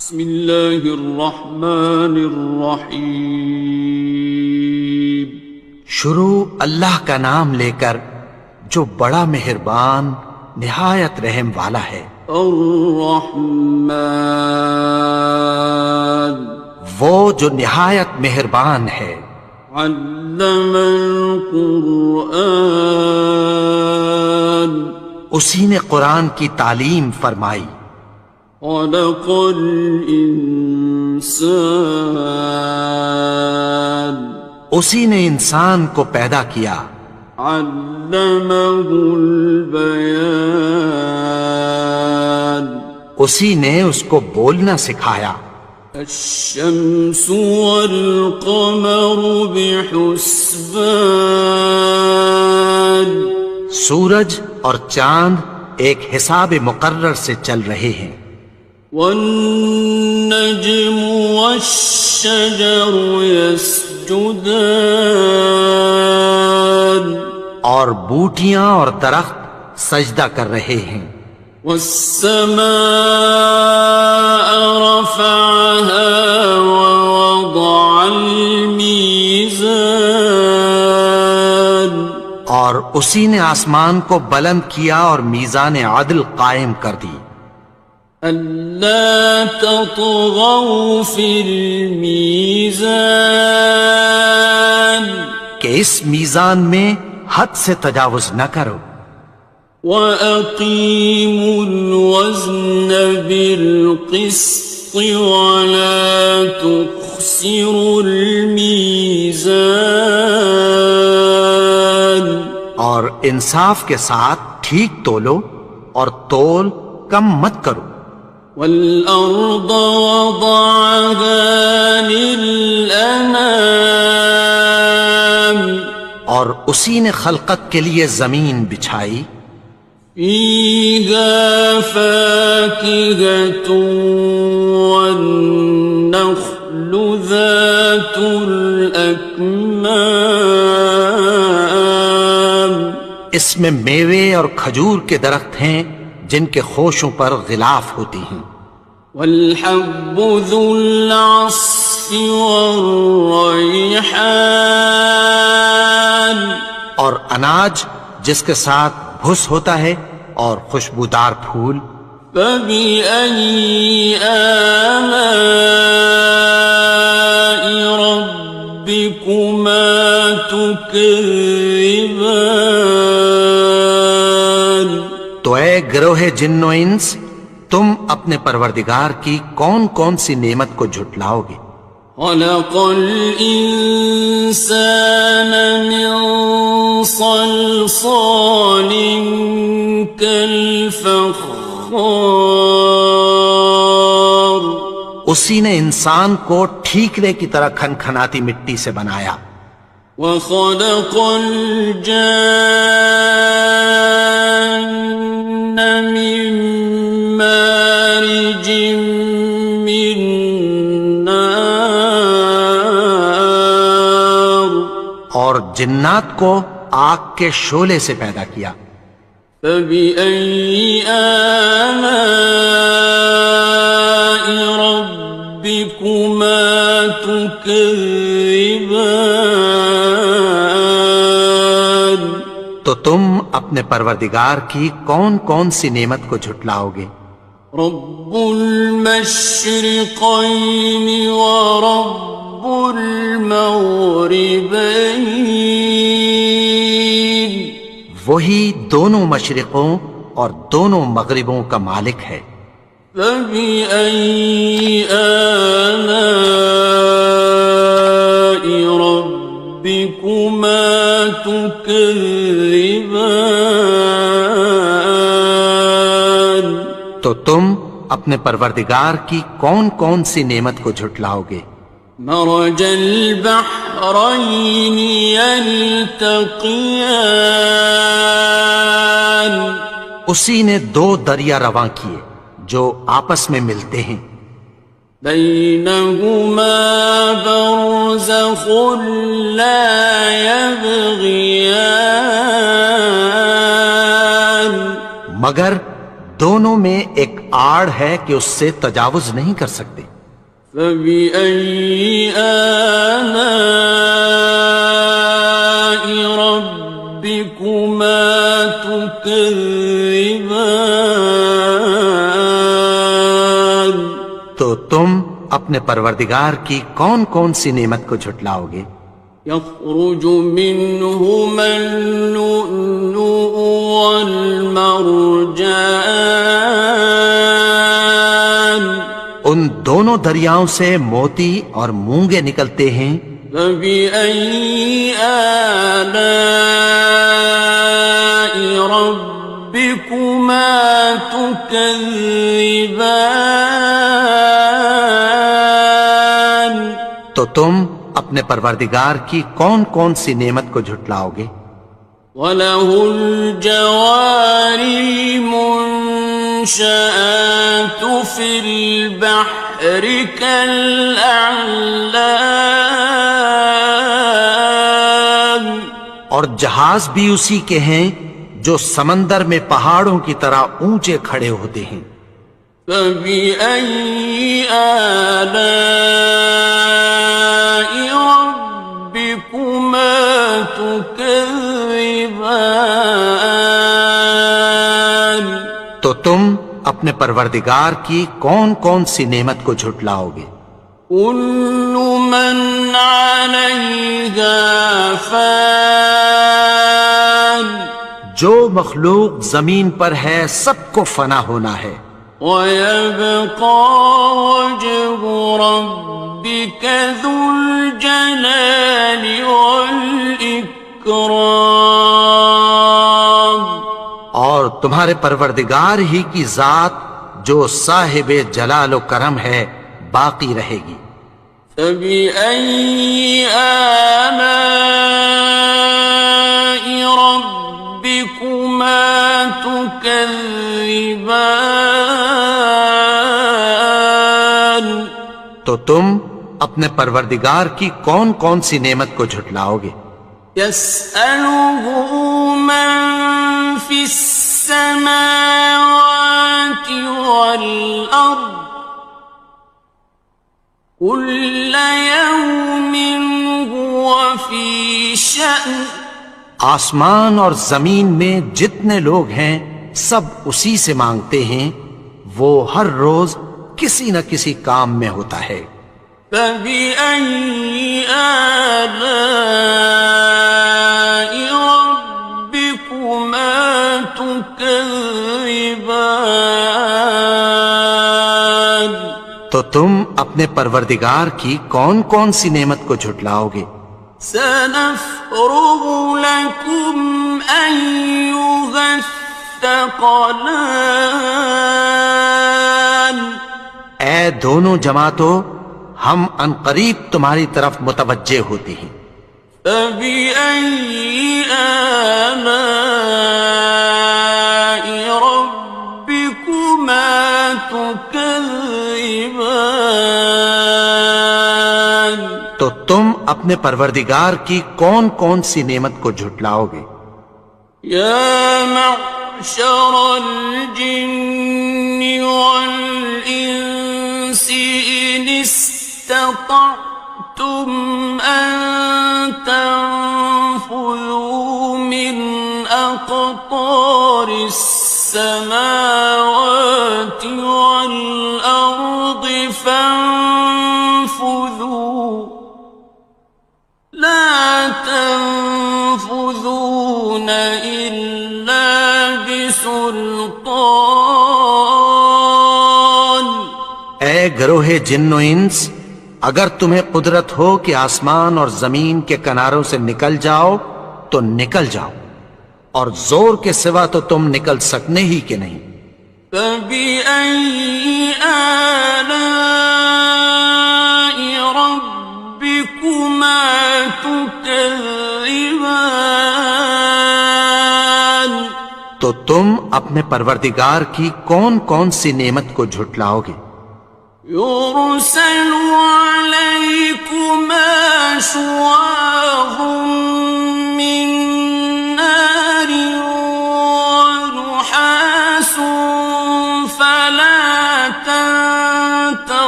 بسم اللہ الرحمن الرحیم۔ شروع اللہ کا نام لے کر جو بڑا مہربان نہایت رحم والا ہے۔ الرحمن، وہ جو نہایت مہربان ہے۔ علم القرآن، اسی نے قرآن کی تعلیم فرمائی۔ خلق الانسان، اسی نے انسان کو پیدا کیا۔ علمہ البیان، اسی نے اس کو بولنا سکھایا۔ الشمس والقمر بحسبان، سورج اور چاند ایک حساب مقرر سے چل رہے ہیں۔ والنجم والشجر يسجدان، اور بوٹیاں اور درخت سجدہ کر رہے ہیں۔ والسماء رفعها ووضع الميزان، اور اسی نے آسمان کو بلند کیا اور میزان عدل قائم کر دی۔ ألا تطغوا في الميزان، کہ اس میزان میں حد سے تجاوز نہ کرو۔ وَأَقِيمُوا الْوَزْنَ بِالْقِسْطِ وَلَا تُخْسِرُوا الْمِيزَانَ، اور انصاف کے ساتھ ٹھیک تولو اور تول کم مت کرو۔ وَالْأَرْضَ وَضَعَهَا لِلْأَنَامِ، اور اسی نے خلقت کے لیے زمین بچھائی۔ فِيهَا فَاكِهَةٌ وَالنَّخْلُ ذَاتُ الْأَكْمَامِ، اس میں میوے اور کھجور کے درخت ہیں جن کے خوشوں پر غلاف ہوتی ہیں۔ وَالْحَبُّ ذُو الْعَصْفِ وَالرَّيْحَانِ، اور اناج جس کے ساتھ بھس ہوتا ہے اور خوشبودار پھول۔ فَبِأَيِّ آلَاءِ رَبِّكُمَا تُكَذِّبَانِ، تو اے گروہ جن و انس، تم اپنے پروردگار کی کون کون سی نعمت کو جھٹلاؤ گے؟ خَلَقَ الْإِنسَانَ مِنْ صَلْصَالٍ كَالْفَخَّارِ، اسی نے انسان کو ٹھیکرے کی طرح کھنکھناتی مٹی سے بنایا۔ وَخَلَقَ الْجَانَّ مِن مَّارِجٍ مِّن نَّارٍ، اور جنات کو آگ کے شعلے سے پیدا کیا۔ فَبِأَيِّ آلَاءِ رَبِّكُمَا تُكَذِّبَانِ، تو تم اپنے پروردگار کی کون کون سی نعمت کو جھٹلاؤ گے؟ رب المشرقین ورب المغربین، وہی دونوں مشرقوں اور دونوں مغربوں کا مالک ہے۔ فَبِأَيِّ آلَاءِ رَبِّكُمَا تُكَذِّبَانِ، تو تم اپنے پروردگار کی کون کون سی نعمت کو جھٹلاؤ گے؟ مرج البحرین یلتقیان، اسی نے دو دریا رواں کیے جو آپس میں ملتے ہیں۔ بینہما برزخ لا یبغیان، مگر دونوں میں ایک آڑ ہے کہ اس سے تجاوز نہیں کر سکتے۔ فبأي آلاء ربكما تكذبان؟ تو تم اپنے پروردگار کی کون کون سی نعمت کو جھٹلاؤ گے؟ يخرج منهما اللؤلؤ والمرجان ان دونوں دریاؤں سے موتی اور مونگے نکلتے ہیں۔ فبأي آلاء ربكما تكذبان؟ تو تم اپنے پروردگار کی کون کون سی نعمت کو جھٹلاؤ گے؟ وَلَهُ الْجَوَارِ الْمُنشَآتُ فِي الْبَحْرِ كَالْأَعْلَامِ، اور جہاز بھی اسی کے ہیں جو سمندر میں پہاڑوں کی طرح اونچے کھڑے ہوتے ہیں۔ فَبِأَيِّ آلَاءِ رَبِّكُمَا تُكَذِّبَانِ؟ تو تم اپنے پروردگار کی کون کون سی نعمت کو جھٹلاؤ گے؟ كُلُّ مَنْ عَلَيْهَا فَانٍ، جو مخلوق زمین پر ہے سب کو فنا ہونا ہے۔ وَيَبْقَى وَجْهُ رَبِّكَ ذُو الْجَلَالِ وَالْإِكْرَامِ، اور تمہارے پروردگار ہی کی ذات جو صاحب جلال و کرم ہے باقی رہے گی۔ فَبِأَيِّ آلَاءِ رَبِّكُمَا تُكَذِّبَانِ؟ تو تم اپنے پروردگار کی کون کون سی نعمت کو جھٹلاؤ گے؟ يَسْأَلُهُ مَن فِي السَّمَاوَاتِ وَالْأَرْضِ كُلَّ يَوْمٍ هُوَ فِي شَأْنٍ، آسمان اور زمین میں جتنے لوگ ہیں سب اسی سے مانگتے ہیں، وہ ہر روز کسی نہ کسی کام میں ہوتا ہے۔ فَبِأَيِّ آلَاءِ رَبِّكُمَا تُكَذِّبَانِ؟ تو تم اپنے پروردگار کی کون کون سی نعمت کو جھٹلاؤ گے؟ سَنَفْرُغُ لَكُمْ أَيُّهَ الثَّقَلَانِ، اے دونوں جماعتوں، ہم عنقریب تمہاری طرف متوجہ ہوتے ہیں۔ فَبِأَيِّ آلَاءِ رَبِّكُمَا تُكَذِّبَانِ؟ تو تم اپنے پروردگار کی کون کون سی نعمت کو جھٹلاؤ گے؟ يَا مَعْشَرَ الْجِنِّ وَالْإِنسِ إِنِ اسْتَطَعْتُمْ أَن تَنفُذُوا مِنْ أَقْطَارِ السَّمَاوَاتِ وَالْأَرْضِ فَانفُذُوا لَا تَنفُذُونَ إِلَّا بِسُلْطَانٍ۔ اے گروہ جن و انس، اگر تمہیں قدرت ہو کہ آسمان اور زمین کے کناروں سے نکل جاؤ تو نکل جاؤ، اور زور کے سوا تو تم نکل سکنے ہی کہ نہیں۔ فَبِأَيِّ آلَاءِ رَبِّكُمَا تُكَذِّبَانِ؟ تو تم اپنے پروردگار کی کون کون سی نعمت کو جھٹلاؤ گے؟ يُرْسَلُ عَلَيْكُمَا شُوَاظٌ مِّن نَّارٍ وَنُحَاسٌ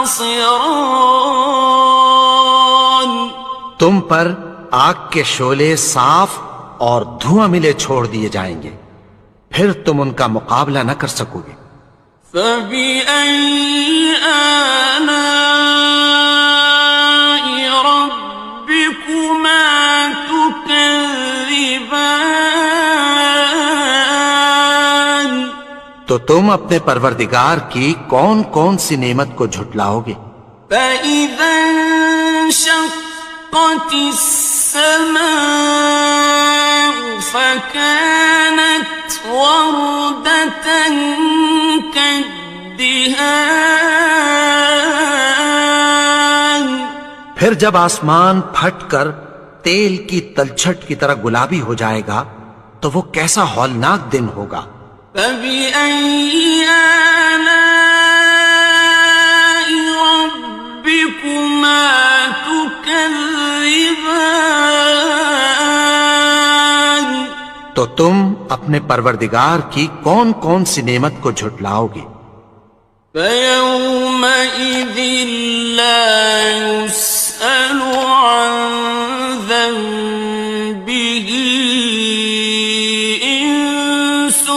ناصران تم پر آگ کے شعلے صاف اور دھواں ملے چھوڑ دیے جائیں گے، پھر تم ان کا مقابلہ نہ کر سکو گے۔ فبأي آلاء ربكما تكذبان تو تم اپنے پروردگار کی کون کون سی نعمت کو جھٹلاؤ گے؟ فإذا انشقت السماء فكانت وردة كالدهان پھر جب آسمان پھٹ کر تیل کی تلچھٹ کی طرح گلابی ہو جائے گا تو وہ کیسا ہولناک دن ہوگا۔ فبأي آلاء ربكما تكذبان تو تم اپنے پروردگار کی کون کون سی نعمت کو جھٹلاؤ گے؟ فيومئذ لا يسأل عن ذنبه إنس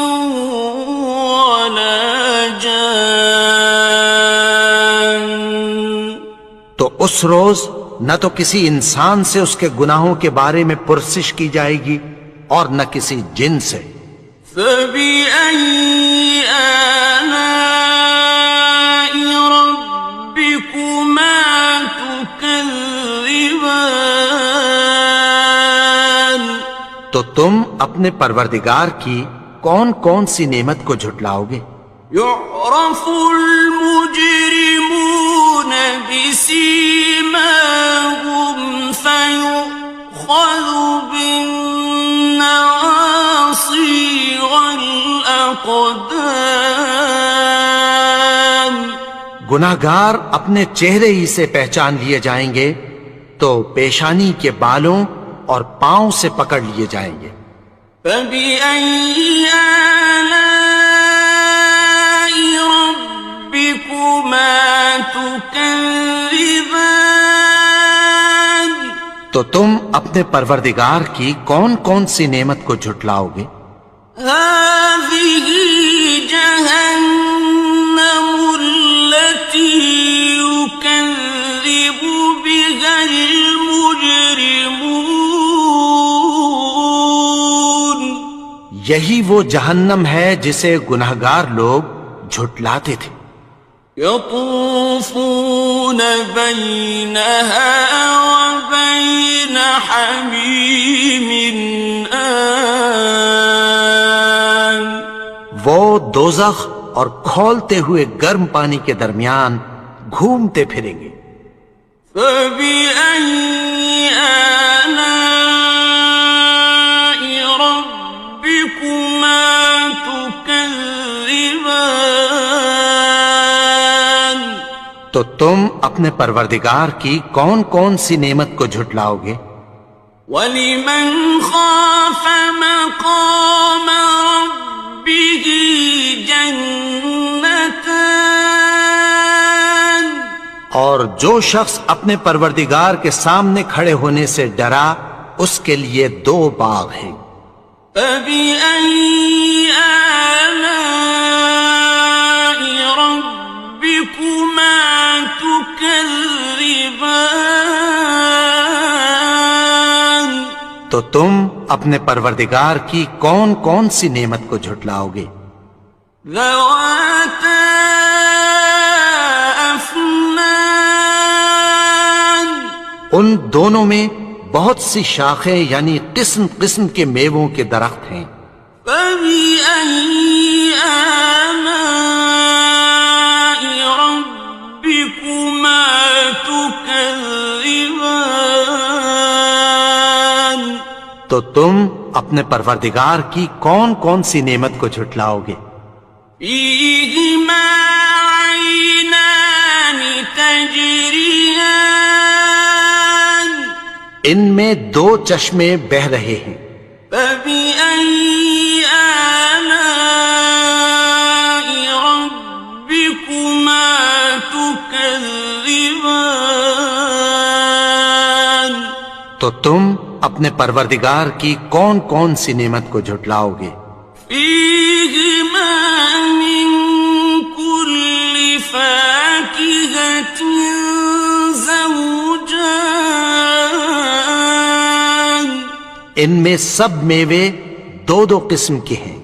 ولا جان تو اس روز نہ تو کسی انسان سے اس کے گناہوں کے بارے میں پرسش کی جائے گی اور نہ کسی جن سے۔ فبأي آلاء ربكما تكذبان تو تم اپنے پروردگار کی کون کون سی نعمت کو جھٹلاؤ گے؟ يعرف المجرمون بسيماهم فيؤخذ بالنواصي والأقدام گناہگار اپنے چہرے ہی سے پہچان لیے جائیں گے تو پیشانی کے بالوں اور پاؤں سے پکڑ لیے جائیں گے۔ فبأي آلاء ربكما تكذبان تو تم اپنے پروردگار کی کون کون سی نعمت کو جھٹلاؤ گے؟ هذه جهنم التي يكذب بها المجرمون یہی وہ جہنم ہے جسے گناہگار لوگ جھٹلاتے تھے۔ يطوفون بينها وبين حميم آن وہ دوزخ اور کھولتے ہوئے گرم پانی کے درمیان گھومتے پھریں گے۔ فبأي آلاء ربكما تكذبان تو تم اپنے پروردگار کی کون کون سی نعمت کو جھٹلاؤ گے؟ وَلِمَنْ خَافَ مَقَامَ رَبِّهِ جَنَّتَانِ اور جو شخص اپنے پروردگار کے سامنے کھڑے ہونے سے ڈرا اس کے لیے دو باغ ہیں۔ فَبِأَيِّ آلَاءِ رَبِّكُمَا تُكَذِّبَانِ تو تم اپنے پروردگار کی کون کون سی نعمت کو جھٹلاؤ گے؟ ذَوَاتَا أَفْنَانٍ ان دونوں میں بہت سی شاخیں یعنی قسم قسم کے میووں کے درخت ہیں۔ فَبِأَيِّ آلَاءِ رَبِّكُمَا تُكَذِّبَانِ تو تم اپنے پروردگار کی کون کون سی نعمت کو جھٹلاؤ گے؟ فِيهِمَا عَيْنَانِ تَجْرِيَانِ ان میں دو چشمے بہہ رہے ہیں۔ فَبِأَيِّ آلَاءِ رَبِّكُمَا تُكَذِّبَانِ تكذبان تو تم اپنے پروردگار کی کون کون سی نعمت کو جھٹلاؤ گے؟ فيهما من كل فاكهة زوجان ان میں سب میوے دو دو قسم کے ہیں۔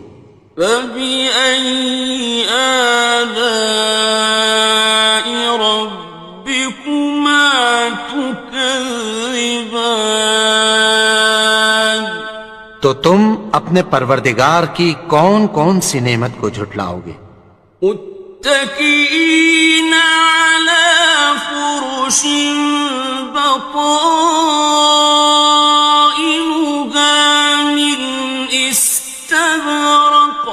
فبأي آلاء ربكما تكذبان تو تم اپنے پروردگار کی کون کون سی نعمت کو جھٹلاؤ گے؟ متكئين على فرش بطائنها من استبرق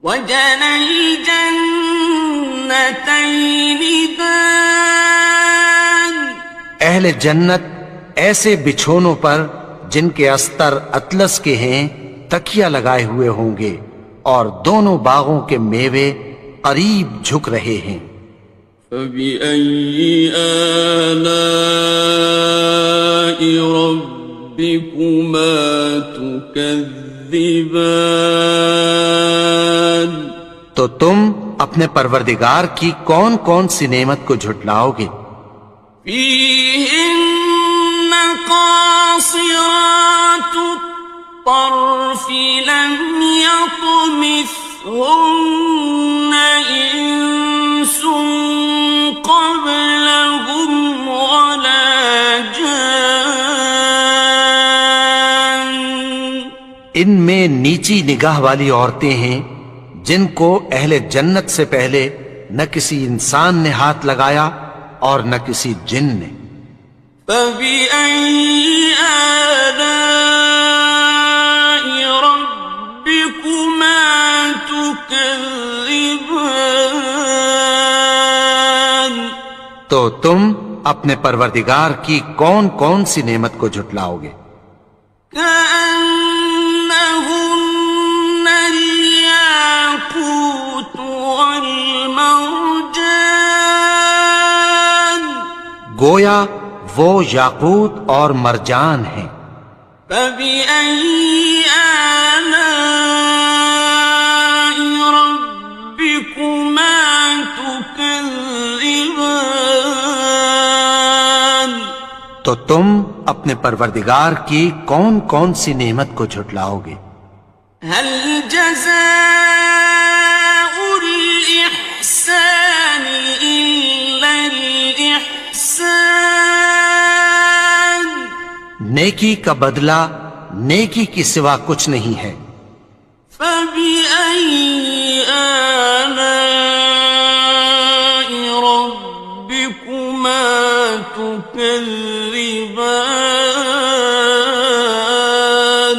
وجنى الجنتين دان اہل جنت ایسے بچھونوں پر جن کے استر اطلس کے ہیں تکیہ لگائے ہوئے ہوں گے، اور دونوں باغوں کے میوے قریب جھک رہے ہیں۔ فبأي آلاء ربكما تكذبان تو تم اپنے پروردگار کی کون کون سی نعمت کو جھٹلاؤ گے؟ فيهن قاصرات الطرف لم يطمثهن إنس قبلهم ولا جان ان میں نیچی نگاہ والی عورتیں ہیں جن کو اہل جنت سے پہلے نہ کسی انسان نے ہاتھ لگایا اور نہ کسی جن نے۔ فبأي آلاء ربكما تكذبان تو تم اپنے پروردگار کی کون کون سی نعمت کو جھٹلاؤ گے؟ كأنهن الياقوت والمرجان گویا وہ یاقوت اور مرجان ہیں۔ فبأي آلاء ربكما تكذبان تو تم اپنے پروردگار کی کون کون سی نعمت کو جھٹلاؤ گے؟ هل جزاء الإحسان إلا الإحسان نیکی کا بدلہ نیکی کی سوا کچھ نہیں ہے۔ فبأي آلاء ربكما تكذبان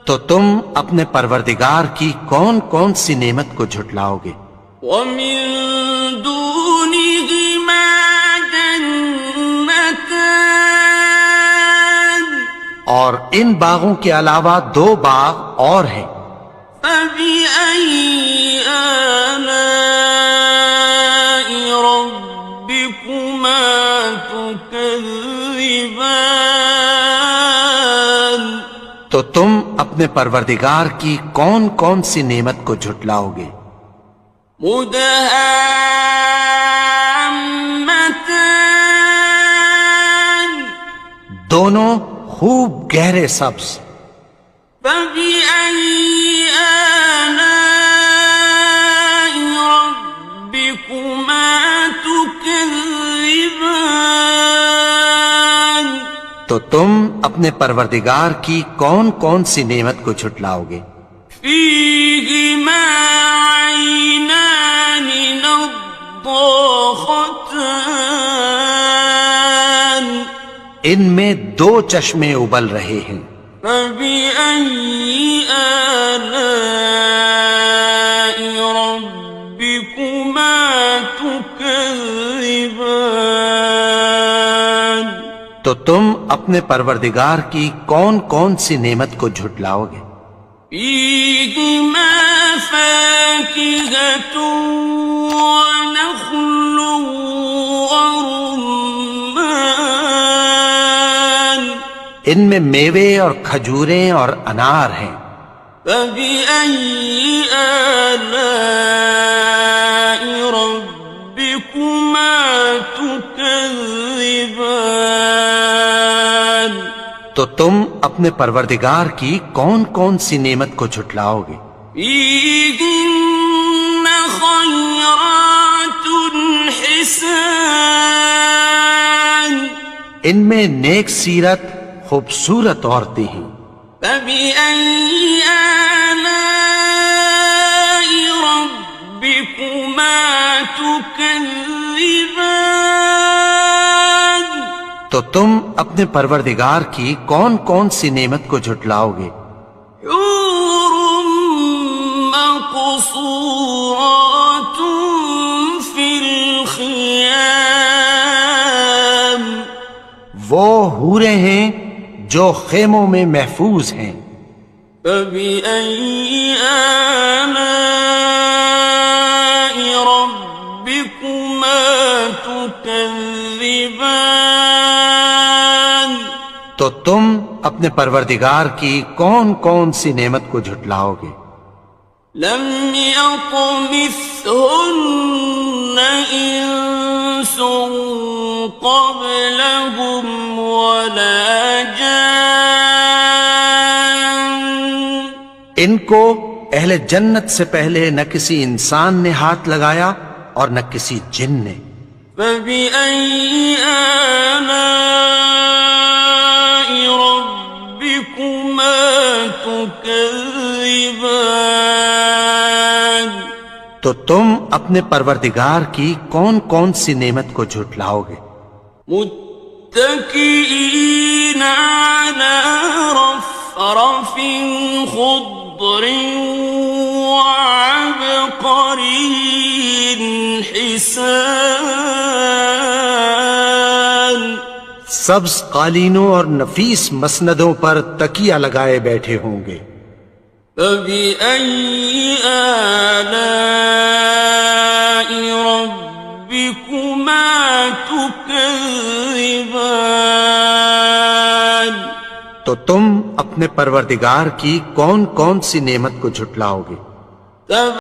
تو تم اپنے پروردگار کی کون کون سی نعمت کو جھٹلاؤ گے؟ ومن دونهما جنتان اور ان باغوں کے علاوہ دو باغ اور ہیں۔ فبأي آلاء ربكما تكذبان تو تم اپنے پروردگار کی کون کون سی نعمت کو جھٹلاؤ گے؟ مدهامتان دونوں خوب گہرے سبز۔ فبأي آلاء ربكما تكذبان تو تم اپنے پروردگار کی کون کون سی نعمت کو جھٹلاؤ گے؟ فيهما عينان نضاختان ان میں دو چشمے ابل رہے ہیں۔ فبأي آلاء ربكما تكذبان تو تم اپنے پروردگار کی کون کون سی نعمت کو جھٹلاؤ گے؟ فيهما فاكهة ونخل ورمان ان میں میوے اور کھجوریں اور انار ہیں. فبأي آلاء ربكما تكذبان تو تم اپنے پروردگار کی کون کون سی نعمت کو جھٹلاؤ گے؟ فيهن خيرات حسان ان میں نیک سیرت خوبصورت عورتیں ہیں. فبأي آلاء ربكما تكذبان تو تم اپنے پروردگار کی کون کون سی نعمت کو جھٹلاؤ گے؟ حور مقصورات في الخيام وہ حوریں ہیں جو خیموں میں محفوظ ہیں. فبأي آلاء ربكما تكذبان تو تم اپنے پروردگار کی کون کون سی نعمت کو جھٹلاؤ گے؟ لم يطمثهن إنس قبلهم ولا جان ان کو اہل جنت سے پہلے نہ کسی انسان نے ہاتھ لگایا اور نہ کسی جن نے. فبأي آلاء ربكما تكذبان تو تم اپنے پروردگار کی کون کون سی نعمت کو جھٹلاؤ گے؟ متكئين على رفرف خضر وعبقري حسان سبز قالینوں اور نفیس مسندوں پر تکیہ لگائے بیٹھے ہوں گے. فبأي آلاء ربكما تكذبان تو تم اپنے پروردگار کی کون کون سی نعمت کو جھٹلاؤ گے؟